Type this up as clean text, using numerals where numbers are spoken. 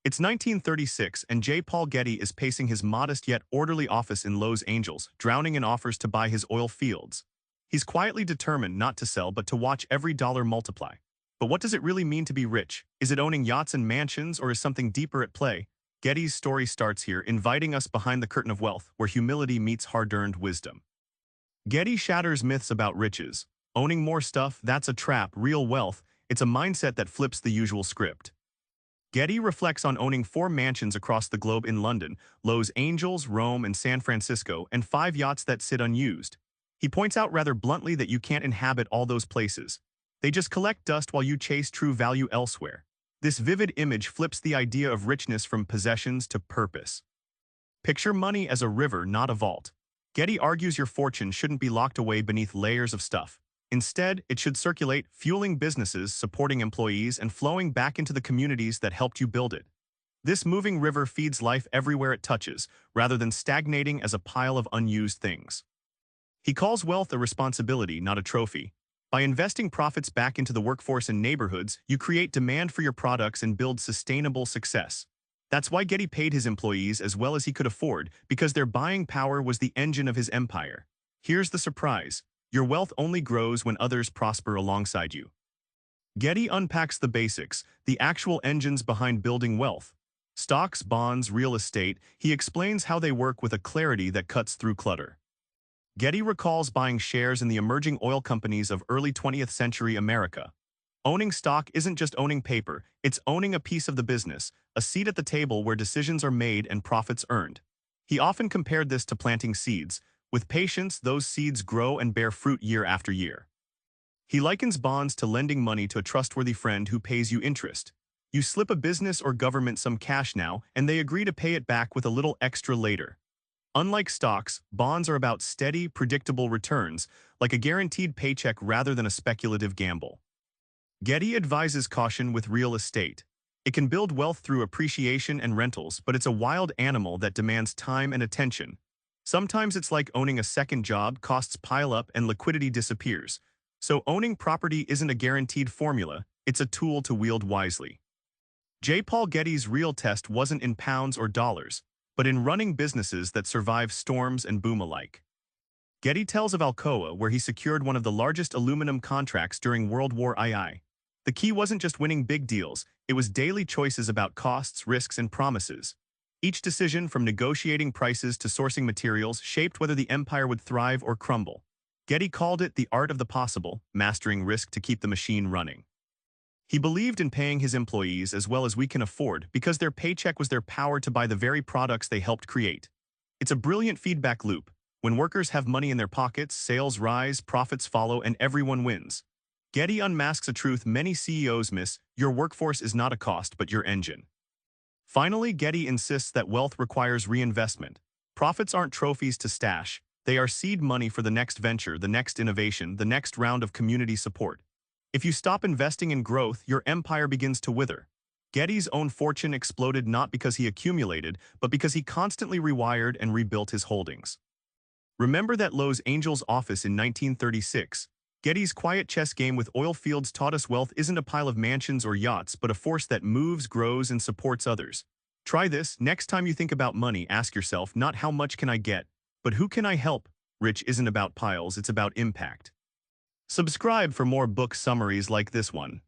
It's 1936, and J. Paul Getty is pacing his modest yet orderly office in Los Angeles, drowning in offers to buy his oil fields. He's quietly determined not to sell but to watch every dollar multiply. But what does it really mean to be rich? Is it owning yachts and mansions, or is something deeper at play? Getty's story starts here, inviting us behind the curtain of wealth, where humility meets hard-earned wisdom. Getty shatters myths about riches. Owning more stuff, that's a trap. Real wealth, it's a mindset that flips the usual script. Getty reflects on owning 4 mansions across the globe in London, Los Angeles, Rome, and San Francisco, and 5 yachts that sit unused. He points out rather bluntly that you can't inhabit all those places. They just collect dust while you chase true value elsewhere. This vivid image flips the idea of richness from possessions to purpose. Picture money as a river, not a vault. Getty argues your fortune shouldn't be locked away beneath layers of stuff. Instead, it should circulate, fueling businesses, supporting employees, and flowing back into the communities that helped you build it. This moving river feeds life everywhere it touches, rather than stagnating as a pile of unused things. He calls wealth a responsibility, not a trophy. By investing profits back into the workforce and neighborhoods, you create demand for your products and build sustainable success. That's why Getty paid his employees as well as he could afford, because their buying power was the engine of his empire. Here's the surprise. Your wealth only grows when others prosper alongside you. Getty unpacks the basics, the actual engines behind building wealth. Stocks, bonds, real estate. He explains how they work with a clarity that cuts through clutter. Getty recalls buying shares in the emerging oil companies of early 20th century America. Owning stock isn't just owning paper, it's owning a piece of the business, a seat at the table where decisions are made and profits earned. He often compared this to planting seeds. With patience, those seeds grow and bear fruit year after year. He likens bonds to lending money to a trustworthy friend who pays you interest. You slip a business or government some cash now, and they agree to pay it back with a little extra later. Unlike stocks, bonds are about steady, predictable returns, like a guaranteed paycheck rather than a speculative gamble. Getty advises caution with real estate. It can build wealth through appreciation and rentals, but it's a wild animal that demands time and attention. Sometimes it's like owning a second job, costs pile up and liquidity disappears. So owning property isn't a guaranteed formula, it's a tool to wield wisely. J. Paul Getty's real test wasn't in pounds or dollars, but in running businesses that survive storms and boom alike. Getty tells of Alcoa, where he secured one of the largest aluminum contracts during World War II. The key wasn't just winning big deals, it was daily choices about costs, risks, and promises. Each decision, from negotiating prices to sourcing materials, shaped whether the empire would thrive or crumble. Getty called it the art of the possible, mastering risk to keep the machine running. He believed in paying his employees as well as we can afford because their paycheck was their power to buy the very products they helped create. It's a brilliant feedback loop. When workers have money in their pockets, sales rise, profits follow, and everyone wins. Getty unmasks a truth many CEOs miss: your workforce is not a cost but your engine. Finally, Getty insists that wealth requires reinvestment. Profits aren't trophies to stash. They are seed money for the next venture, the next innovation, the next round of community support. If you stop investing in growth, your empire begins to wither. Getty's own fortune exploded not because he accumulated, but because he constantly rewired and rebuilt his holdings. Remember that Los Angeles office in 1936? Getty's quiet chess game with oil fields taught us wealth isn't a pile of mansions or yachts, but a force that moves, grows, and supports others. Try this. Next time you think about money, ask yourself not how much can I get, but who can I help? Rich isn't about piles, it's about impact. Subscribe for more book summaries like this one.